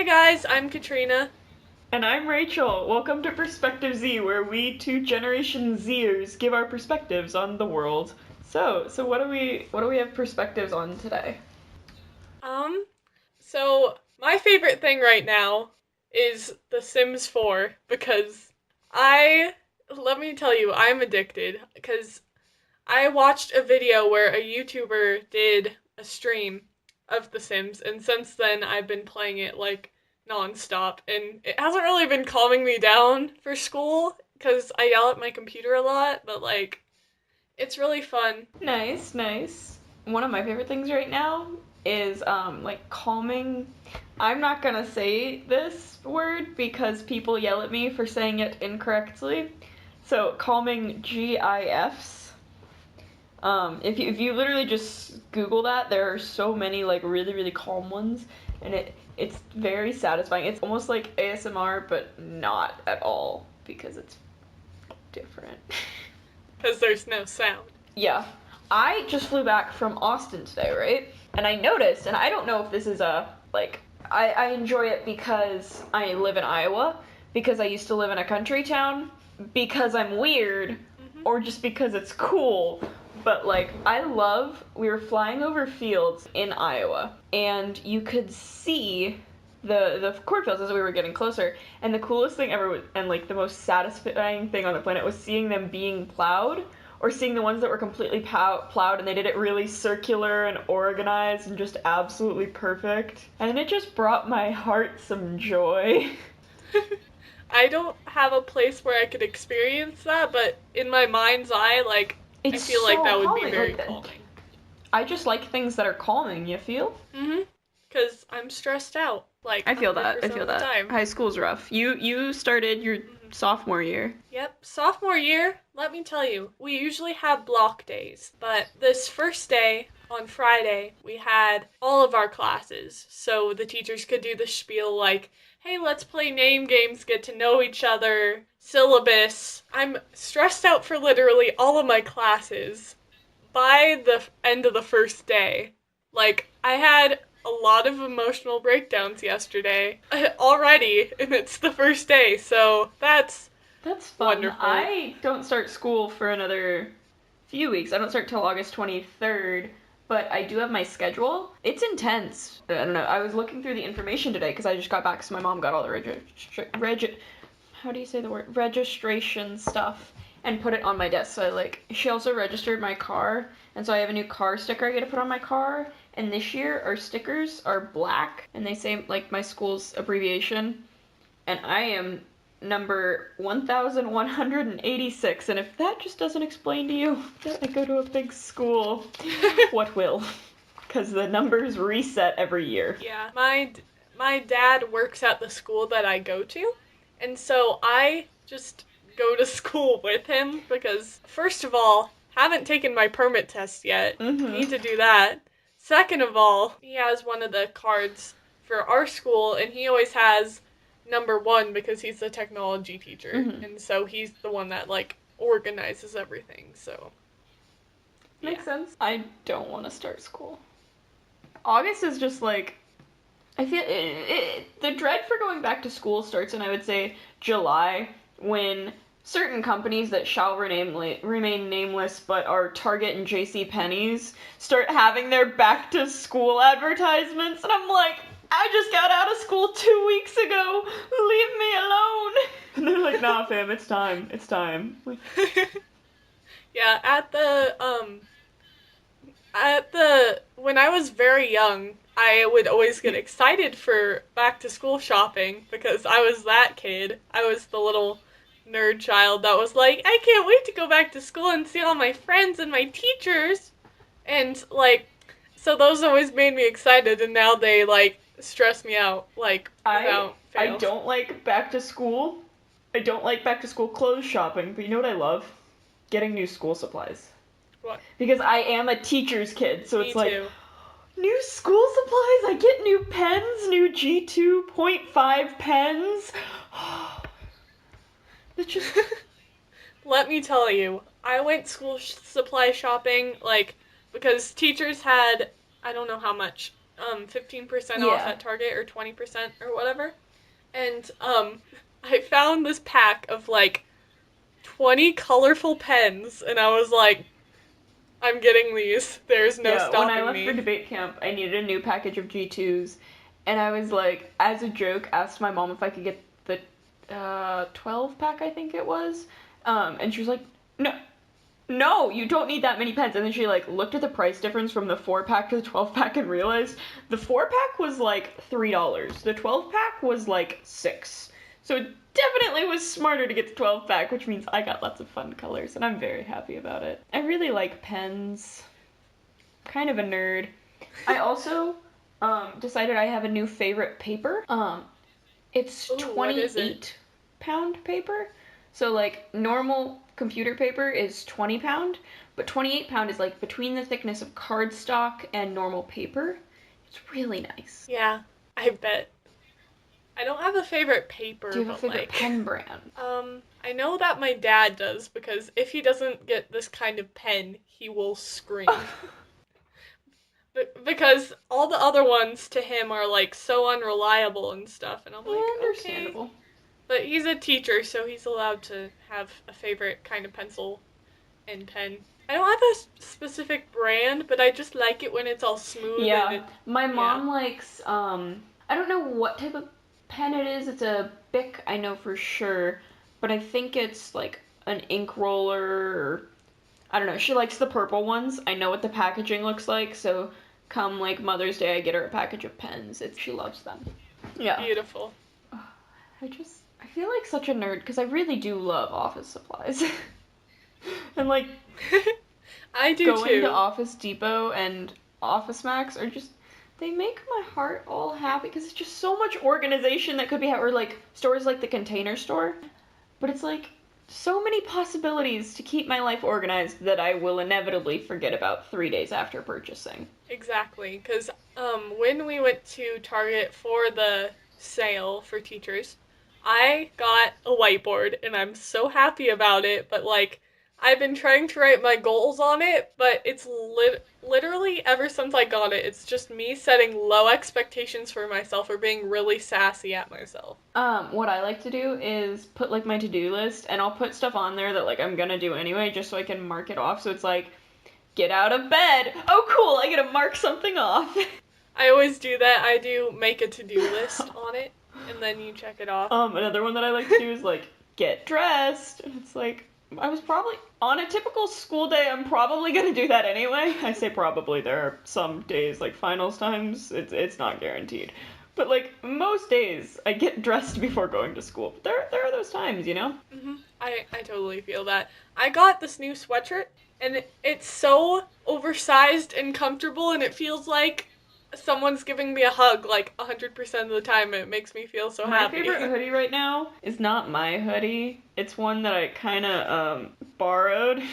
Hey guys, I'm Katrina. And I'm Rachel. Welcome to Perspective Z, where we two Generation Zers give our perspectives on the world. So what do we have perspectives on today? Um, so my favorite thing right now is The Sims 4 because I let me tell you, I'm addicted because I watched a video where a YouTuber did a stream of The Sims, and since then I've been playing it like nonstop, and it hasn't really been calming me down for school because I yell at my computer a lot, but like it's really fun. Nice, nice. One of my favorite things right now is like calming. I'm not gonna say this word because people yell at me for saying it incorrectly. So calming GIFs. If you literally just Google that, there are so many like really calm ones, and it's very satisfying. It's almost like ASMR, but not at all because it's different. Because there's no sound. Yeah, I just flew back from Austin today, right? And I noticed, and I don't know if this is a like I enjoy it because I live in Iowa, because I used to live in a country town, because I'm weird, Hmm. or just because it's cool. But like we were flying over fields in Iowa, and you could see the cornfields as we were getting closer. And the coolest thing ever was, and like the most satisfying thing on the planet was seeing them being plowed, or seeing the ones that were completely plowed and they did it really circular and organized and just absolutely perfect. And it just brought my heart some joy. I don't have a place where I could experience that, but in my mind's eye, like, I It's feel like so that would be calming. very Like, calming. I just like things that are calming, you feel? Hmm. Because I'm stressed out, like, I feel that. I 100% feel of the that. time. High school's rough. You started your Hmm. sophomore year. Yep, sophomore year, let me tell you, we usually have block days, but this first day, on Friday, we had all of our classes, so the teachers could do the spiel like, hey, let's play name games, get to know each other, syllabus. I'm stressed out for literally all of my classes by the end of the first day. Like, I had a lot of emotional breakdowns yesterday already, and it's the first day, so that's That's fun. wonderful. I don't start school for another few weeks. I don't start till August 23rd, but I do have my schedule. It's intense. I don't know. I was looking through the information today because I just got back, so my mom got all the how do you say the word? Registration stuff and put it on my desk. So she also registered my car, and so I have a new car sticker I get to put on my car. And this year our stickers are black, and they say like my school's abbreviation, and I am number 1186. And if that just doesn't explain to you that I go to a big school, what will? Because the numbers reset every year. Yeah, my dad works at the school that I go to, and so I just go to school with him because first of all, haven't taken my permit test yet. Mm-hmm. Need to do that. Second of all, he has one of the cards for our school and he always has number 1 because he's the technology teacher. Mm-hmm. And so he's the one that like organizes everything. So, Makes yeah. sense. I don't want to start school. August is just like I feel the dread for going back to school starts in, I would say, July, when certain companies that shall remain nameless but are Target and J.C. Penney's start having their back to school advertisements, and I'm like, I just got out of school 2 weeks ago. Leave me alone. And they're like, nah, fam, it's time. It's time. Like, Yeah, when I was very young, I would always get excited for back to school shopping because I was that kid. I was the little nerd child that was like, I can't wait to go back to school and see all my friends and my teachers. And like so those always made me excited and now they like stress me out like I without I fail. don't like back to school. I don't like back to school clothes shopping, but you know what I love? Getting new school supplies. What? Because I am a teacher's kid, so Me it's like, too. new school supplies? I get new pens, new G2.5 pens. That's just. Let me tell you, I went school supply shopping like because teachers had I don't know how much 15% off Yeah. at Target or 20% or whatever. And I found this pack of like 20 colorful pens, and I was like, I'm getting these. There's no Yeah, when I stopping left for me. debate camp, I needed a new package of G2s, and I was like, as a joke, asked my mom if I could get the 12 pack, I think it was. And she was like, no, no, you don't need that many pens. And then she like looked at the price difference from the 4 pack to the 12 pack and realized the 4 pack was like $3. The 12 pack was like 6. So it definitely was smarter to get the 12 pack, which means I got lots of fun colors, and I'm very happy about it. I really like pens. Kind of a nerd. I also decided I have a new favorite paper. It's Ooh, what is it? 28-pound paper. So like normal computer paper is 20 pound, but 28 pound is like between the thickness of cardstock and normal paper. It's really nice. Yeah, I bet. I don't have a favorite paper, Do you have a but favorite like, pen brand? I know that my dad does because if he doesn't get this kind of pen, he will scream. Because all the other ones to him are like so unreliable and stuff, and I'm like, okay. Understandable. But he's a teacher, so he's allowed to have a favorite kind of pencil and pen. I don't have a specific brand, but I just like it when it's all smooth and Yeah, it, my yeah. mom likes I don't know what type of pen it is. It's a Bic, I know for sure, but I think it's like an ink roller or I don't know. She likes the purple ones. I know what the packaging looks like, so come like Mother's Day I get her a package of pens. She loves them. Yeah. Beautiful. I feel like such a nerd because I really do love office supplies. And like I do going to too. Office Depot and Office Max are just they make my heart all happy because it's just so much organization that could be or like stores like the Container Store, but it's like so many possibilities to keep my life organized that I will inevitably forget about 3 days after purchasing. Exactly, because when we went to Target for the sale for teachers, I got a whiteboard and I'm so happy about it. But like, I've been trying to write my goals on it, but it's literally ever since I got it, it's just me setting low expectations for myself or being really sassy at myself. What I like to do is put like my to-do list and I'll put stuff on there that like I'm gonna do anyway just so I can mark it off. So it's like get out of bed. Oh cool, I get to mark something off. I always do that. I do make a to-do list on it, and then you check it off. Another one that I like to do is like get dressed. And it's like I was probably on a typical school day. I'm probably gonna do that anyway. I say probably. There are some days like finals times. It's not guaranteed, but like most days I get dressed before going to school. But there are those times, you know. I totally feel that. I got this new sweatshirt, and it's so oversized and comfortable, and it feels like someone's giving me a hug like 100% of the time. It makes me feel so My happy. favorite hoodie right now is not my hoodie. It's one that I kind of borrowed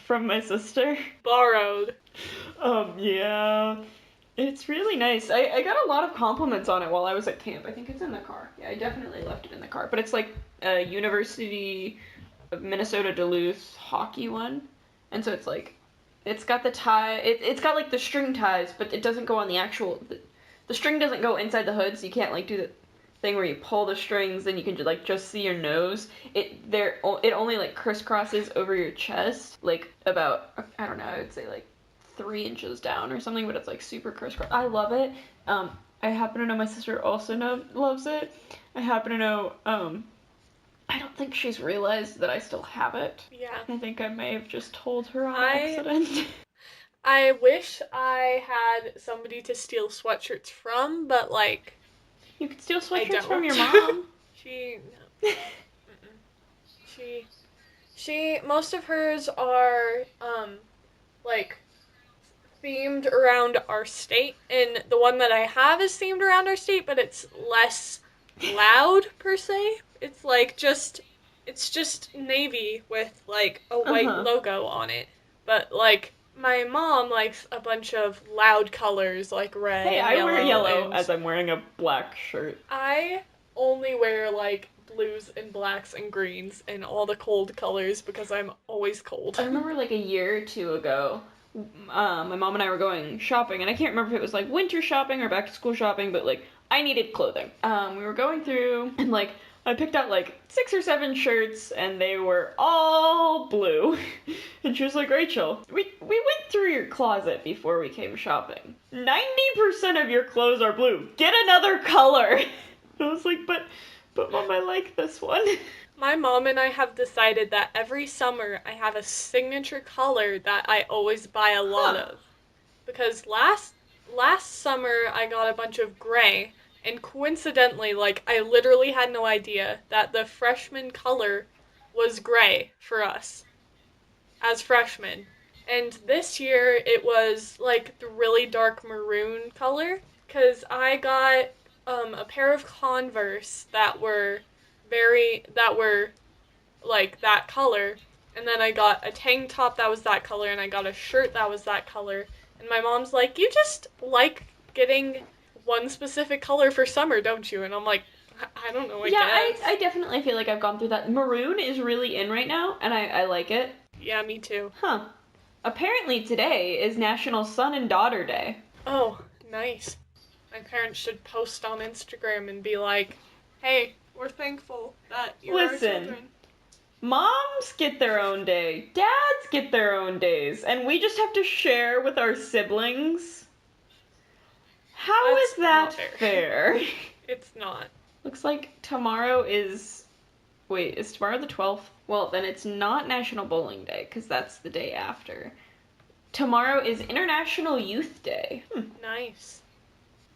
from my sister. Borrowed. Yeah. It's really nice. I got a lot of compliments on it while I was at camp. I think it's in the car. Yeah, I definitely left it in the car. But it's like a University of Minnesota Duluth hockey one. And so it's like, it's got the tie, it's got like the string ties, but it doesn't go on the actual, the string doesn't go inside the hood, so you can't like do the thing where you pull the strings and you can like just see your nose. It only like crisscrosses over your chest, like about, I don't know, I would say like 3 inches down or something, but it's like super crisscross. I love it. I happen to know my sister also loves it. I happen to know, I don't think she's realized that I still have it. Yeah. I think I may have just told her on accident. I wish I had somebody to steal sweatshirts from, but like, You could steal I sweatshirts don't. from your mom. She, no. She, most of hers are, like, themed around our state, and the one that I have is themed around our state, but it's less loud per se. It's like it's just navy with like a white Uh-huh. logo on it. But like my mom likes a bunch of loud colors like red Hey, and I wear yellow and as I'm wearing a black shirt. I only wear like blues and blacks and greens and all the cold colors because I'm always cold. I remember like a year or two ago my mom and I were going shopping, and I can't remember if it was like winter shopping or back to school shopping, but like I needed clothing. We were going through, and like I picked out like 6 or 7 shirts, and they were all blue. And she was like, Rachel, we went through your closet before we came shopping. 90% of your clothes are blue. Get another color. I was like, but Mom, I like this one. My mom and I have decided that every summer I have a signature color that I always buy a lot of. Because last summer I got a bunch of gray, and coincidentally, like, I literally had no idea that the freshman color was gray for us as freshmen. And this year it was like the really dark maroon color, because I got a pair of Converse that were like that color, and then I got a tank top that was that color, and I got a shirt that was that color. And my mom's like, "You just like getting one specific color for summer, don't you?" And I'm like, I don't know, I guess. I definitely feel like I've gone through that. Maroon is really in right now, and I like it. Yeah, me too. Huh. Apparently today is National Son and Daughter Day. Oh, nice. My parents should post on Instagram and be like, "Hey, we're thankful that you're our Listen. children." Moms get their own day, dads get their own days, and we just have to share with our siblings. How That's is that not fair? It's not. Looks like tomorrow is... Wait, is tomorrow the 12th? Well, then it's not National Bowling Day, because that's the day after. Tomorrow is International Youth Day. Nice.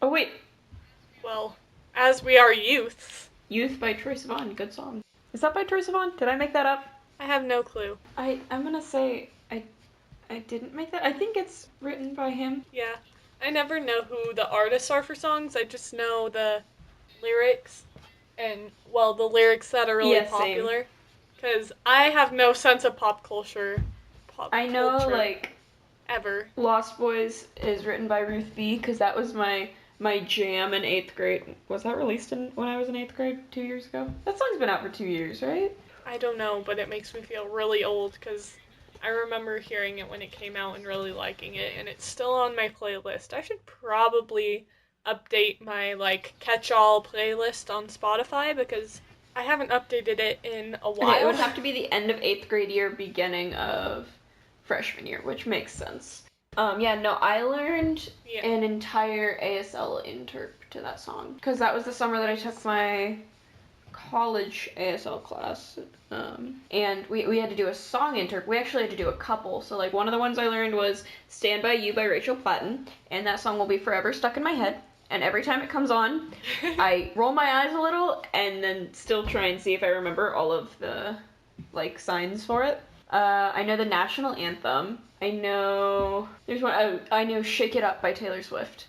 Oh, wait. Well, as we are youths, Youth by Troye Sivan. Good song. Is that by Troye Sivan? Did I make that up? I have no clue. I'm gonna say I didn't make that. I think it's written by him. Yeah. I never know who the artists are for songs. I just know the lyrics and, well, the lyrics that are really Yeah, same. popular. Because I have no sense of pop culture. I know, like, Ever. Lost Boys is written by Ruth B, because that was my jam in 8th grade. Was that released when I was in 8th grade 2 years ago? That song's been out for 2 years, right? I don't know, but it makes me feel really old because I remember hearing it when it came out and really liking it, and it's still on my playlist. I should probably update my, like, catch-all playlist on Spotify because I haven't updated it in a while. Okay, it would have to be the end of 8th grade year, beginning of freshman year, which makes sense. I learned an entire ASL interp to that song, because that was the summer that I took my college ASL class, and we had to do a song interp. We actually had to do a couple, so like one of the ones I learned was Stand By You by Rachel Platten, and that song will be forever stuck in my head, and every time it comes on, I roll my eyes a little, and then still try and see if I remember all of the, like, signs for it. I know the national anthem. I know I know Shake It Up by Taylor Swift.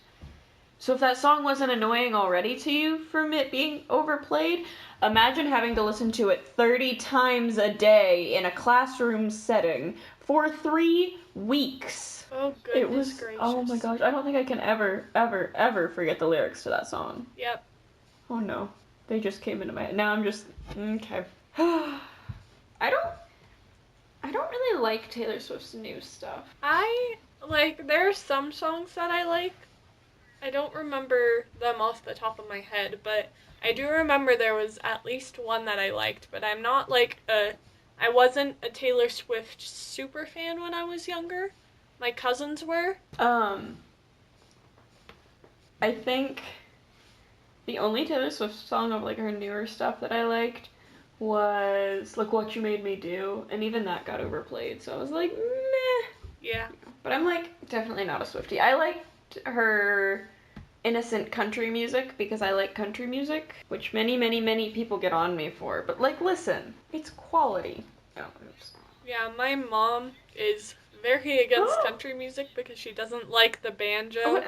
So if that song wasn't annoying already to you from it being overplayed, imagine having to listen to it 30 times a day in a classroom setting for 3 weeks. Oh, goodness It was gracious. Oh my gosh, I don't think I can ever forget the lyrics to that song. Yep. Oh no, they just came into my head. Now I'm just okay. I don't really like Taylor Swift's new stuff. There's some songs that I like. I don't remember them off the top of my head, but I do remember there was at least one that I liked, but I'm not I wasn't a Taylor Swift super fan when I was younger. My cousins were. I think the only Taylor Swift song of like her newer stuff that I liked was Look What You Made Me Do, and even that got overplayed, so I was like, meh. Yeah. But I'm like definitely not a Swiftie. I liked her innocent country music because I like country music, which many people get on me for. But like, listen, it's quality. Oh, oops. Yeah, my mom is very against country music because she doesn't like the banjo.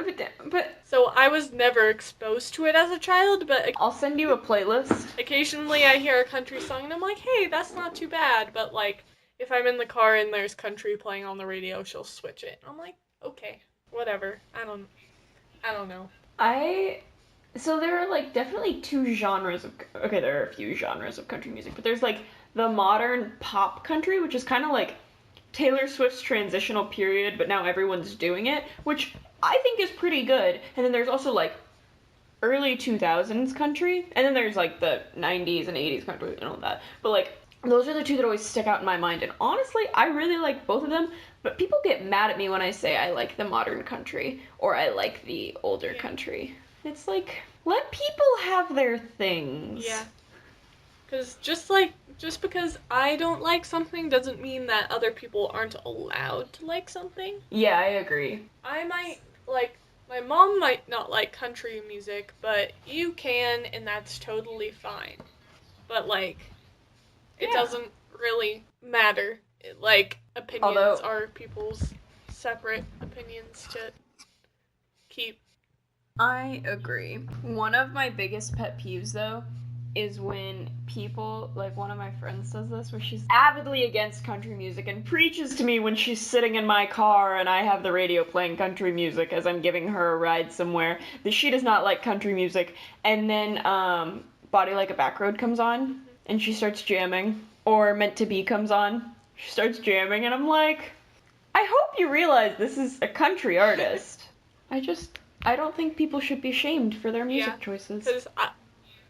But so I was never exposed to it as a child, but I'll send you a playlist. Occasionally I hear a country song and I'm like, hey, that's not too bad. But like, if I'm in the car and there's country playing on the radio, she'll switch it. I'm like, okay, whatever. I don't know. So there are like definitely there are a few genres of country music, but there's like the modern pop country, which is kind of like Taylor Swift's transitional period, but now everyone's doing it, which I think is pretty good. And then there's also like early 2000s country, and then there's like the 90s and 80s country and all that. But like those are the two that always stick out in my mind. And honestly, I really like both of them, but people get mad at me when I say I like the modern country or I like the older country. It's like, let people have their things. Yeah. Because just because I don't like something doesn't mean that other people aren't allowed to like something. Yeah, I agree. I might like, my mom might not like country music, but you can, and that's totally fine. But like, it doesn't really matter. Like, opinions are people's separate opinions to keep. I agree. One of my biggest pet peeves, though, is when people, like one of my friends says this, where she's avidly against country music and preaches to me when she's sitting in my car and I have the radio playing country music as I'm giving her a ride somewhere, that she does not like country music. And then Body Like a Back Road comes on and she starts jamming, or Meant to Be comes on, she starts jamming, and I'm like, I hope you realize this is a country artist. I don't think people should be shamed for their music choices. Because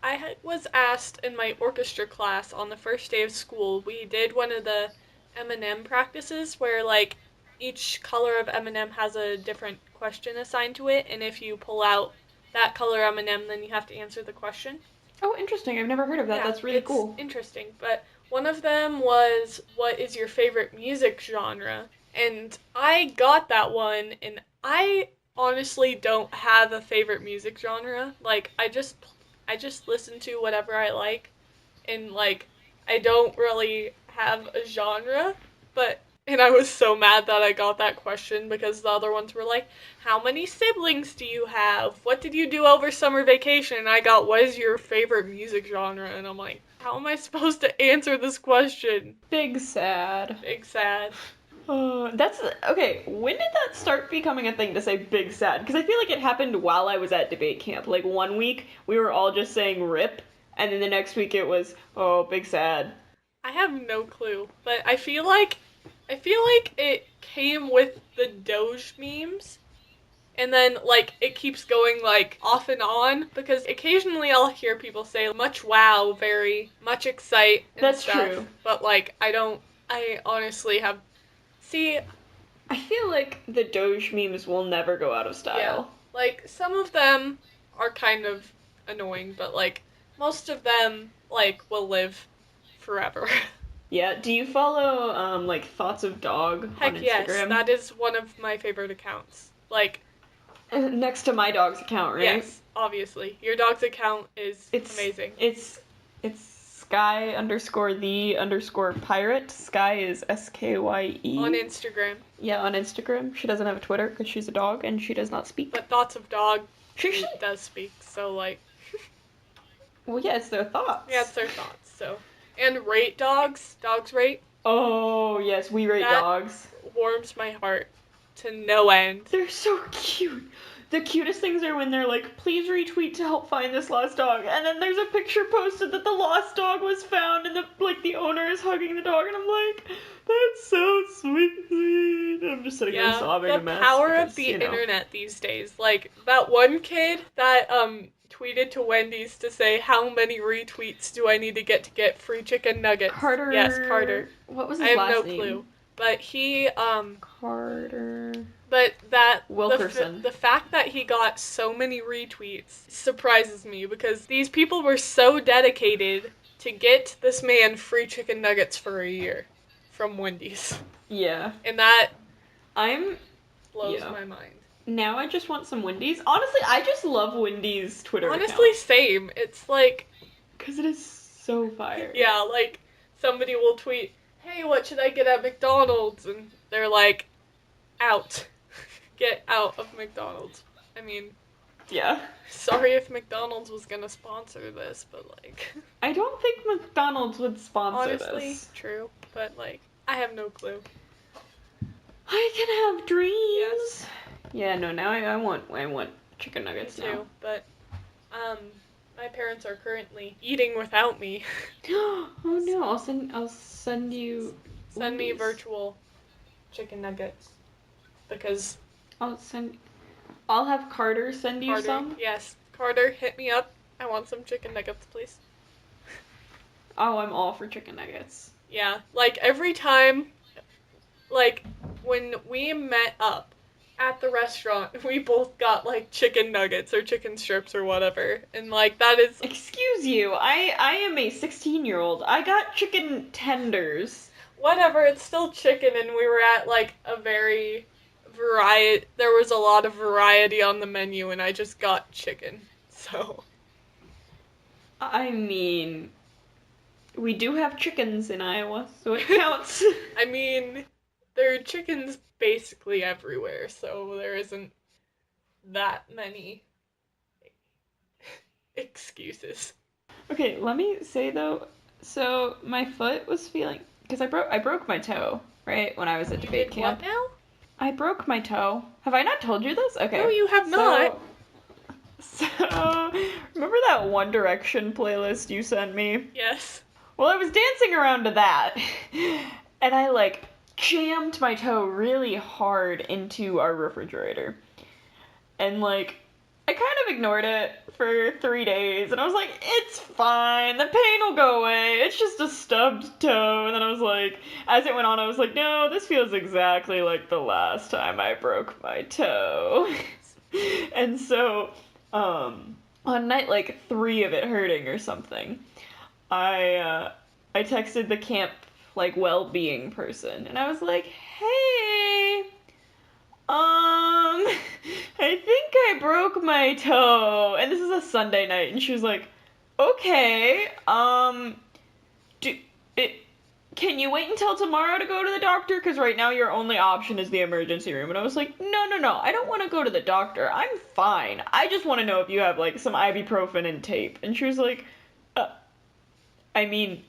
I was asked in my orchestra class on the first day of school, we did one of the M&M practices where, like, each color of M&M has a different question assigned to it, and if you pull out that color M&M, then you have to answer the question. Oh, interesting. I've never heard of that. Yeah, that's really cool. Interesting. But one of them was, what is your favorite music genre? And I got that one, and I honestly don't have a favorite music genre. Like, I just listen to whatever I like, and like, I don't really have a genre, and I was so mad that I got that question because the other ones were like, how many siblings do you have? What did you do over summer vacation? And I got, what is your favorite music genre? And I'm like, how am I supposed to answer this question? Big sad. Big sad. That's okay. When did that start becoming a thing to say big sad? Because I feel like it happened while I was at debate camp. Like one week we were all just saying rip, and then the next week it was, oh, big sad. I have no clue, but I feel like it came with the Doge memes, and then like it keeps going like off and on, because occasionally I'll hear people say much wow, very much excite and That's stuff, true. but like I honestly have. See, I feel like the Doge memes will never go out of style. Yeah, like some of them are kind of annoying, but like most of them like will live forever. Yeah, do you follow like Thoughts of Dog Heck on Instagram? yes, that is one of my favorite accounts. Like, next to my dog's account, right? Yes, obviously. Your dog's account is amazing. It's Sky_the_pirate. Sky is SKYE. On Instagram. Yeah, on Instagram. She doesn't have a Twitter because she's a dog and she does not speak. But Thoughts of Dog, she does speak, so like. Well, yeah, it's their thoughts. Yeah, it's their thoughts, so. And rate dogs. Dogs rate. Oh, yes, we rate dogs. Warms my heart to no end. They're so cute. The cutest things are when they're like, please retweet to help find this lost dog. And then there's a picture posted that the lost dog was found and the owner is hugging the dog. And I'm like, that's so sweet. I'm just sitting there sobbing a mess. The power of the internet these days. Like, that one kid that tweeted to Wendy's to say, how many retweets do I need to get free chicken nuggets? Carter. Yes, Carter. What was his last name? I have no clue. But he, Carter. But that Wilkerson. The fact that he got so many retweets surprises me, because these people were so dedicated to get this man free chicken nuggets for a year from Wendy's. Yeah. And that blows my mind. Now I just want some Wendy's. Honestly, I just love Wendy's Twitter account. Same. It's like, because it is so fire. Yeah, like somebody will tweet, hey, what should I get at McDonald's? And they're like, out. Get out of McDonald's. I mean, yeah. Sorry if McDonald's was gonna sponsor this, but like, I don't think McDonald's would sponsor this. Honestly, true, but like, I have no clue. I can have dreams. Yes. Yeah, no, now I want chicken nuggets Me too, now. but my parents are currently eating without me. Oh no, I'll send you Send me virtual chicken nuggets. Because I'll have Carter send you Carter, some. yes, Carter, hit me up. I want some chicken nuggets, please. Oh, I'm all for chicken nuggets. Yeah, like every time, like when we met up at the restaurant, we both got like chicken nuggets or chicken strips or whatever. And like that is Excuse you, I am a 16-year-old. I got chicken tenders. whatever, it's still chicken and we were at like a very there was a lot of variety on the menu and I just got chicken. So, I mean, we do have chickens in Iowa, so it counts. I mean, there are chickens basically everywhere, so there isn't that many excuses. Okay, let me say though, so my foot was feeling, because I broke my toe, right, when I was at You debate did camp. what now? I broke my toe. Have I not told you this? Okay. No, you have not. So, remember that One Direction playlist you sent me? Yes. Well, I was dancing around to that, and I like jammed my toe really hard into our refrigerator. And like, I kind of ignored it for 3 days, and I was like, it's fine, the pain will go away, it's just a stubbed toe. And then I was like, as it went on, I was like, no, this feels exactly like the last time I broke my toe. And so, on night like 3 of it hurting or something, I texted the camp like well-being person, and I was like, hey, I think I broke my toe, and this is a Sunday night, and she was like, okay, do it. Can you wait until tomorrow to go to the doctor? Because right now your only option is the emergency room. And I was like, no, I don't want to go to the doctor. I'm fine. I just want to know if you have like some ibuprofen and tape. And she was like, I mean,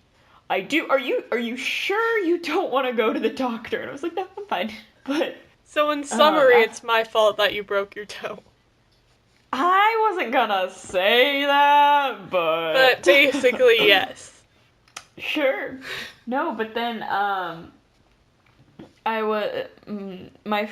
I do. Are you sure you don't want to go to the doctor? And I was like, no, I'm fine. But So in summary, it's my fault that you broke your toe. I wasn't gonna say that, But basically, yes. Sure. No, but then I was my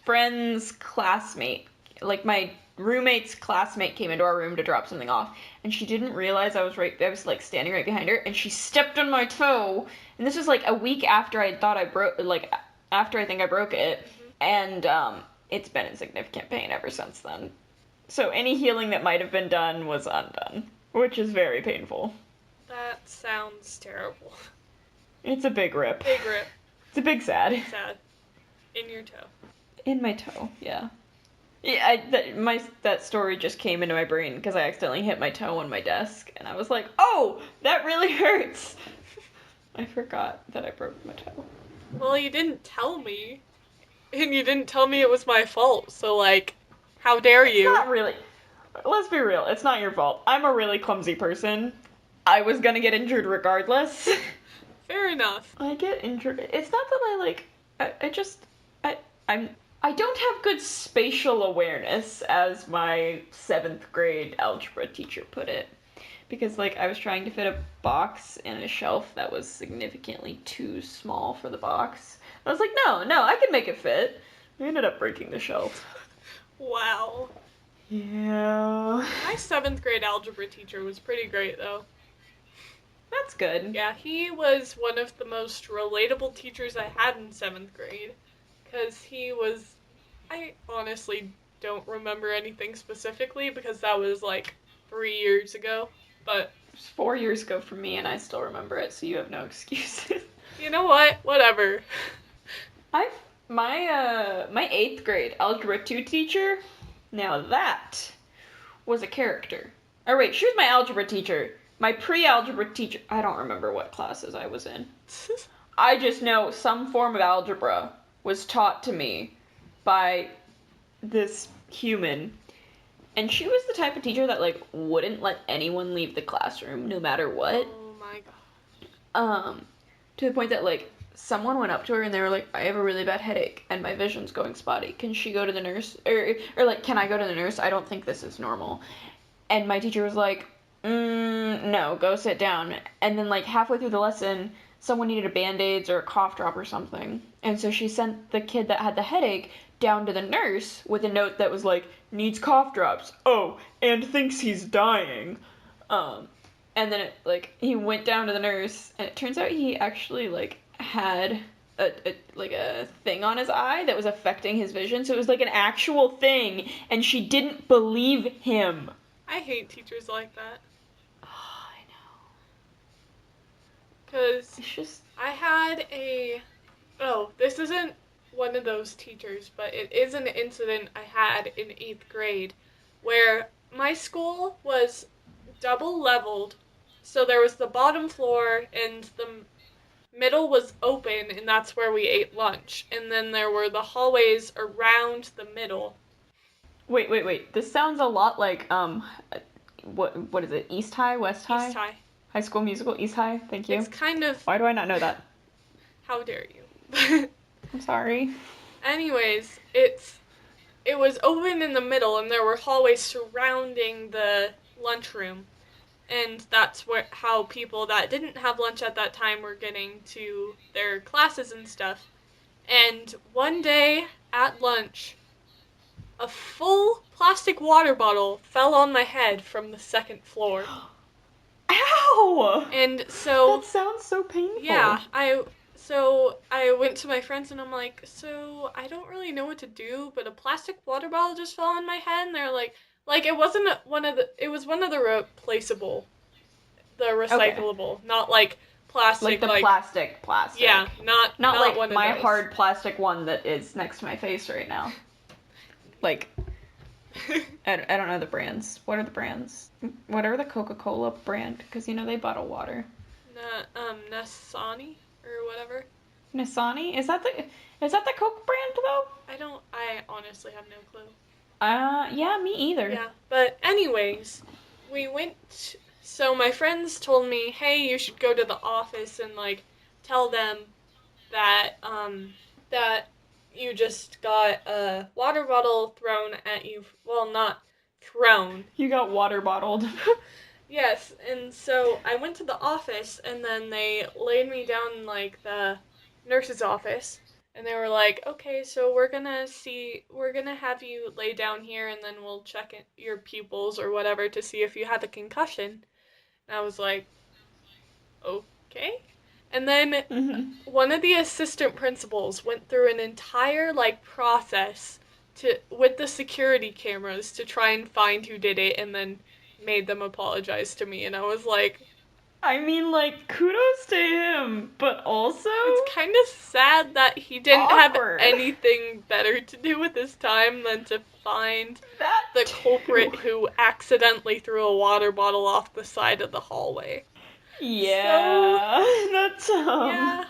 friend's classmate, like my roommate's classmate, came into our room to drop something off, and she didn't realize I was like standing right behind her, and she stepped on my toe. And this was like a week after I thought I broke, like after I think I broke it, and it's been in significant pain ever since then. So any healing that might have been done was undone, which is very painful. That sounds terrible. It's a big rip. Big rip. It's a big sad. Sad. In your toe. In my toe, yeah. Yeah, that story just came into my brain because I accidentally hit my toe on my desk, and I was like, oh, that really hurts. I forgot that I broke my toe. Well, you didn't tell me. And you didn't tell me it was my fault, so like, how dare you? It's not really. Let's be real, it's not your fault. I'm a really clumsy person. I was gonna get injured regardless. Fair enough. I get injured. It's not that I like. I don't have good spatial awareness, as my 7th grade algebra teacher put it. Because like I was trying to fit a box in a shelf that was significantly too small for the box. I was like, no, I can make it fit. I ended up breaking the shelf. Wow. Yeah. My 7th grade algebra teacher was pretty great, though. That's good. Yeah, he was one of the most relatable teachers I had in 7th grade. Because I honestly don't remember anything specifically because that was like 3 years ago. But It was 4 years ago for me, and I still remember it, so you have no excuses. you know what? Whatever. My 8th grade algebra 2 teacher, now that was a character. Oh wait, she was my algebra teacher. My pre-algebra teacher, I don't remember what classes I was in. I just know some form of algebra was taught to me by this human. And she was the type of teacher that like wouldn't let anyone leave the classroom no matter what. Oh my god. To the point that like someone went up to her and they were like, I have a really bad headache and my vision's going spotty. Can she go to the nurse? Or like, can I go to the nurse? I don't think this is normal. And my teacher was like, no, go sit down. And then like halfway through the lesson, someone needed a Band-Aids or a cough drop or something. And so she sent the kid that had the headache down to the nurse with a note that was like, needs cough drops. Oh, and thinks he's dying. And then he went down to the nurse, and it turns out he actually had a thing on his eye that was affecting his vision. So it was like an actual thing, and she didn't believe him. I hate teachers like that. Oh, I Because know. It's just... I had this isn't one of those teachers, but it is an incident I had in 8th grade where my school was double leveled. So there was the bottom floor and the middle was open, and that's where we ate lunch. And then there were the hallways around the middle. Wait. This sounds a lot like, what is it? East High? West High? East High. High School Musical? East High? Thank you. It's kind of... Why do I not know that? How dare you? I'm sorry. Anyways, it was open in the middle, and there were hallways surrounding the lunchroom. And that's how people that didn't have lunch at that time were getting to their classes and stuff. And one day at lunch, a full plastic water bottle fell on my head from the 2nd floor. Ow! And so... That sounds so painful. Yeah, I went to my friends and I'm like, so I don't really know what to do, but a plastic water bottle just fell on my head, and they're like it wasn't it was one of the replaceable, the recyclable, okay. Not like plastic. Like the plastic. Yeah, not like one of my those. hard plastic one that is next to my face right now. Like, I don't know the brands. What are the brands? Whatever the Coca-Cola brand, because they bottle water. Nasani or whatever. Nisani? Is that the Coke brand though? I honestly have no clue. Yeah, me either. Yeah, but anyways, so my friends told me, hey, you should go to the office and tell them that that you just got a water bottle thrown at you. Well, not thrown. You got water bottled. Yes, and so I went to the office, and then they laid me down in the nurse's office, and they were like, okay, so we're gonna have you lay down here, and then we'll check your pupils or whatever to see if you have a concussion. And I was like, okay. And then one of the assistant principals went through an entire process with the security cameras to try and find who did it, and then made them apologize to me, and I was like, I mean, kudos to him, but also it's kind of sad that he didn't have anything better to do with his time than to find the culprit who accidentally threw a water bottle off the side of the hallway. Yeah, that's yeah,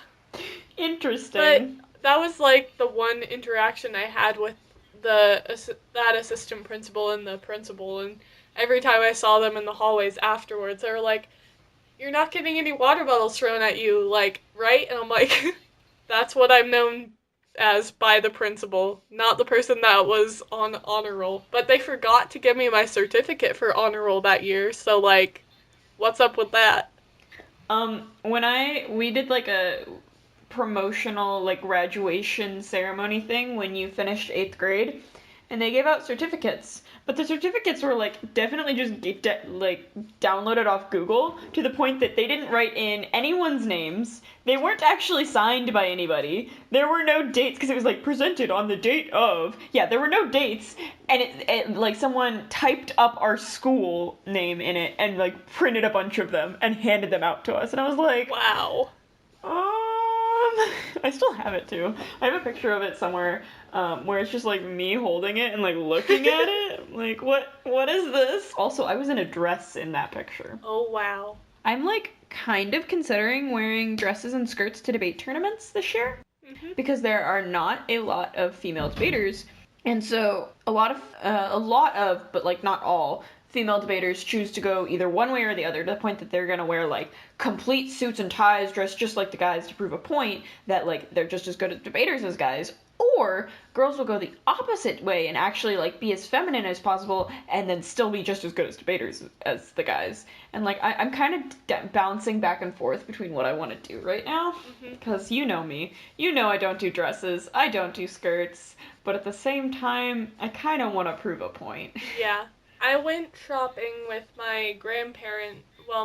interesting. But that was the one interaction I had with that assistant principal and the principal, and every time I saw them in the hallways afterwards, they were like, you're not getting any water bottles thrown at you, right? And I'm like, that's what I'm known as by the principal, not the person that was on honor roll. But they forgot to give me my certificate for honor roll that year, so what's up with that? When we did a promotional graduation ceremony thing when you finished 8th grade, and they gave out certificates. But the certificates were definitely just downloaded off Google, to the point that they didn't write in anyone's names. They weren't actually signed by anybody. There were no dates, because it was presented on the date of. Yeah, there were no dates, and it someone typed up our school name in it and printed a bunch of them and handed them out to us, and I was like, wow. I still have it too. I have a picture of it somewhere, where it's just me holding it and looking at it. What is this? Also, I was in a dress in that picture. Oh wow. I'm kind of considering wearing dresses and skirts to debate tournaments this year, because there are not a lot of female debaters, and so a lot of, but not all, female debaters choose to go either one way or the other, to the point that they're gonna wear complete suits and ties, dressed just like the guys to prove a point that they're just as good as debaters as guys, Or girls will go the opposite way and actually like be as feminine as possible and then still be just as good as debaters as the guys. And like I'm kind of bouncing back and forth between what I want to do right now, because you know me. You know I don't do dresses, I don't do skirts, but at the same time I kind of want to prove a point. Yeah. I went shopping with my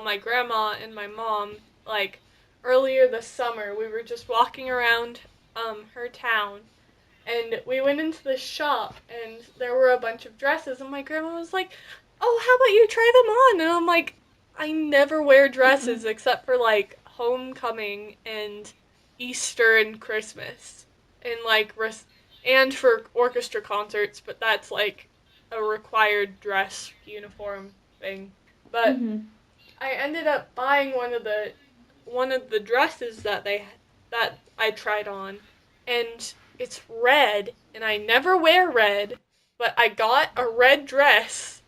my grandma and my mom, like earlier this summer. We were just walking around her town, and we went into the shop, and there were a bunch of dresses, and my grandma was like, "Oh, how about you try them on?" And I'm like, "I never wear dresses except for like homecoming and Easter and Christmas, and and for orchestra concerts, but that's like a required dress uniform thing." But Mm-hmm. I ended up buying one of the dresses that I tried on, and it's red, and I never wear red, but I got a red dress,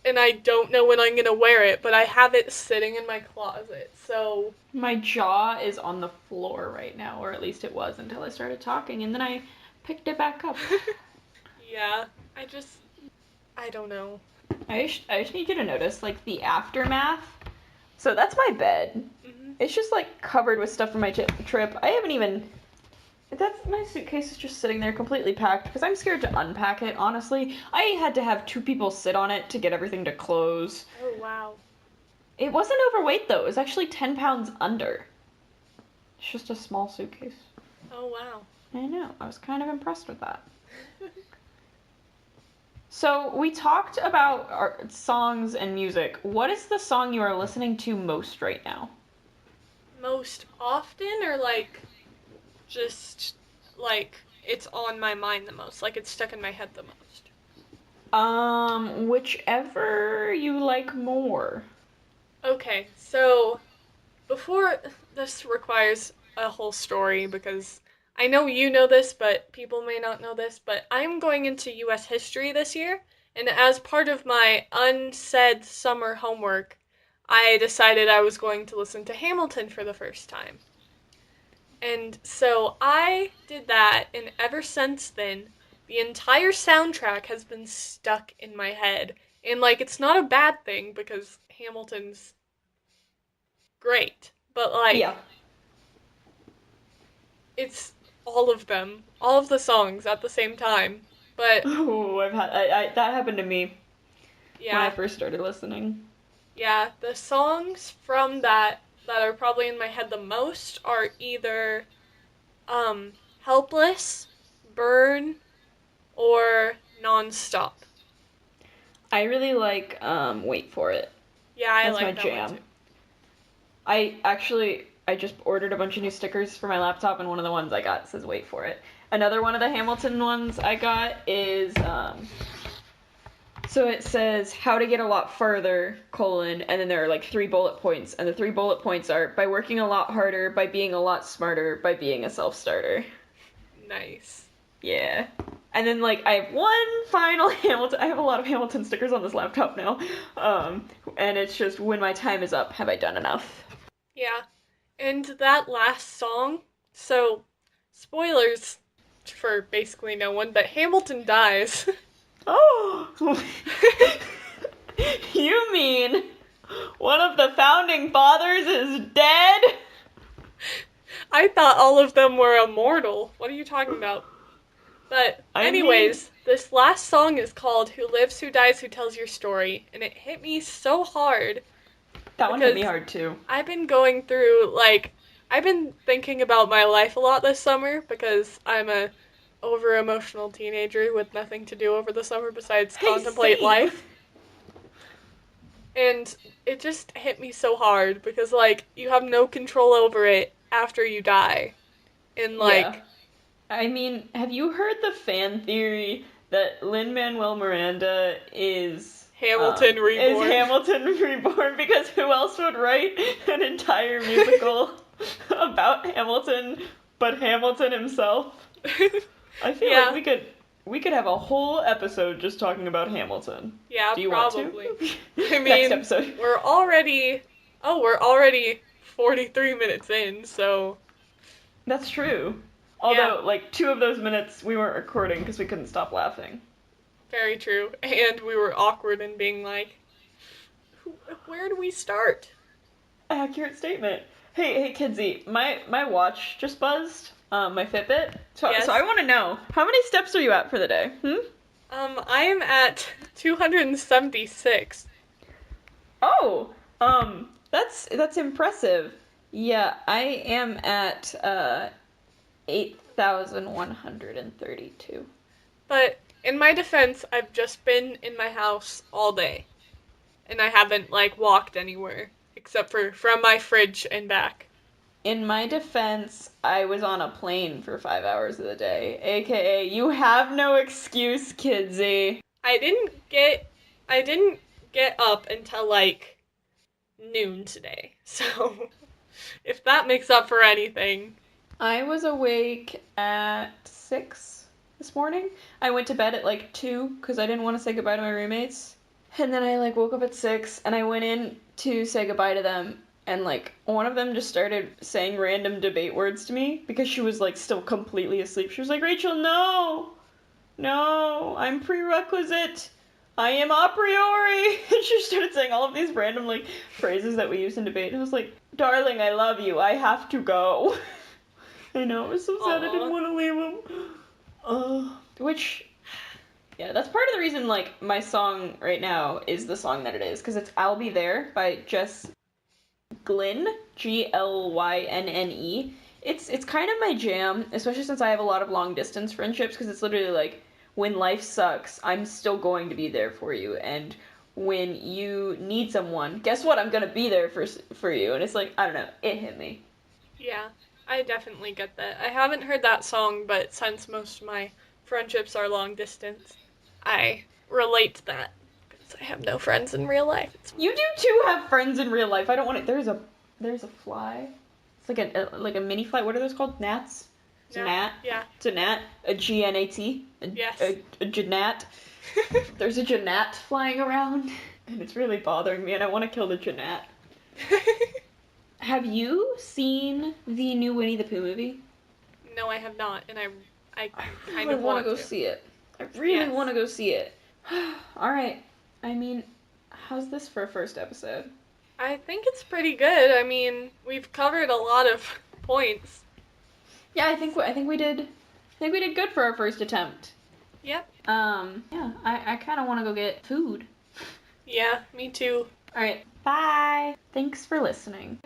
and I don't know when I'm gonna wear it, but I have it sitting in my closet. So My jaw is on the floor right now, or at least it was until I started talking, and then I picked it back up. yeah, I don't know. I just need you to notice, like, the aftermath. So that's my bed. Hmm. It's just, like, covered with stuff from my trip. I haven't even... That's my suitcase is just sitting there completely packed because I'm scared to unpack it, honestly. I had to have 2 people sit on it to get everything to close. Oh wow. It wasn't overweight, though. It was actually 10 pounds under. It's just a small suitcase. Oh wow. I know. I was kind of impressed with that. So we talked about our songs and music. What is the song you are listening to most right now? Most often, or like just like it's on my mind the most, like it's stuck in my head the most? Whichever you like more. Okay, so before this requires a whole story because I know you know this, but people may not know this, but I'm going into US history this year, and as part of my unsaid summer homework, I decided I was going to listen to Hamilton for the first time. And so I did that, and ever since then, the entire soundtrack has been stuck in my head. And like, it's not a bad thing because Hamilton's great, but Yeah. like, it's all of them, all of the songs at the same time. But Oh, that happened to me when I yeah, first started listening. yeah, the songs from that are probably in my head the most are either Helpless, Burn, or Nonstop. I really like Wait For It. Yeah, I That's my like that one too. jam. I just ordered a bunch of new stickers for my laptop, and one of the ones I got says Wait For It. Another one of the Hamilton ones I got is so it says how to get a lot further, colon, and then there are like 3 bullet points, and the 3 bullet points are by working a lot harder, by being a lot smarter, by being a self-starter. Nice. Yeah. And then like I have one final Hamilton. I have a lot of Hamilton stickers on this laptop now, and it's just when my time is up, have I done enough? Yeah. And that last song, so spoilers for basically no one, but Hamilton dies. Oh, you mean one of the founding fathers is dead? I thought all of them were immortal. What are you talking about? But I anyways, this last song is called Who Lives, Who Dies, Who Tells Your Story, and it hit me so hard That one hit me because hard too. I've been going through I've been thinking about my life a lot this summer because I'm a over emotional teenager with nothing to do over the summer besides Hey, contemplate same. life. And it just hit me so hard because like you have no control over it after you die. And Yeah. like I mean, have you heard the fan theory that Lin-Manuel Miranda Hamilton is reborn. Hamilton reborn because who else would write an entire musical about Hamilton but Hamilton himself? I feel Yeah. like we could have a whole episode just talking about Hamilton. Yeah, Do you probably. want to? I Next mean, episode. we're already 43 minutes in, so That's true. Although, like, 2 of those minutes we weren't recording because we couldn't stop laughing. Very true. And we were awkward in being like, where do we start? Accurate statement. Hey, Kidsy, my watch just buzzed. My Fitbit. So I want to know, how many steps are you at for the day? I am at 276. Oh, that's impressive. Yeah, I am at 8,132. But in my defense, I've just been in my house all day. And I haven't, like, walked anywhere. Except for from my fridge and back. In my defense, I was on a plane for 5 hours of the day. AKA, you have no excuse, Kidsy. I didn't get up until, like, noon today. So, if that makes up for anything. I was awake at 6 this morning. I went to bed at, like, 2 because I didn't want to say goodbye to my roommates. And then I, like, woke up at 6 and I went in to say goodbye to them. And, like, one of them just started saying random debate words to me because she was, like, still completely asleep. She was like, Rachel, no, I'm prerequisite. I am a priori. And she started saying all of these random, like, phrases that we use in debate. And I was like, darling, I love you. I have to go. I know, it was so sad. I didn't want to leave him. Which, yeah, that's part of the reason, like, my song right now is the song that it is. Because it's I'll Be There by Jess Glynne, Glynne. It's kind of my jam, especially since I have a lot of long distance friendships, because it's literally like, when life sucks, I'm still going to be there for you, and when you need someone, guess what? I'm gonna be there for you. And it's like, I don't know, it hit me. Yeah, I definitely get that. I haven't heard that song, but since most of my friendships are long distance, I relate to that. I have no friends in real life. You do too have friends in real life. I don't want to. There's a fly. It's like a mini fly. What are those called? Gnats. It's a gnat. Yeah. It's a gnat. A GNAT. Yes. A gnat. There's a gnat flying around, and it's really bothering me, and I want to kill the gnat. Have you seen the new Winnie the Pooh movie? No, I have not, and I kind really of want to go see it. I really want to go see it. All right. I mean, how's this for a first episode? I think it's pretty good. I mean, we've covered a lot of points. Yeah, I think we did good for our first attempt. Yep. Yeah, I kind of want to go get food. Yeah, me too. All right. Bye. Thanks for listening.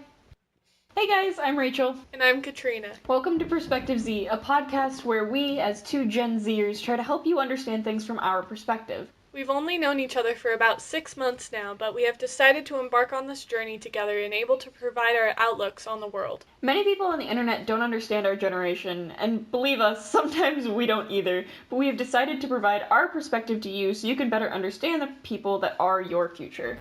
Hey guys, I'm Rachel. And I'm Katrina. Welcome to Perspective Z, a podcast where we, as two Gen Zers, try to help you understand things from our perspective. We've only known each other for about 6 months now, but we have decided to embark on this journey together and able to provide our outlooks on the world. Many people on the internet don't understand our generation, and believe us, sometimes we don't either, but we have decided to provide our perspective to you so you can better understand the people that are your future.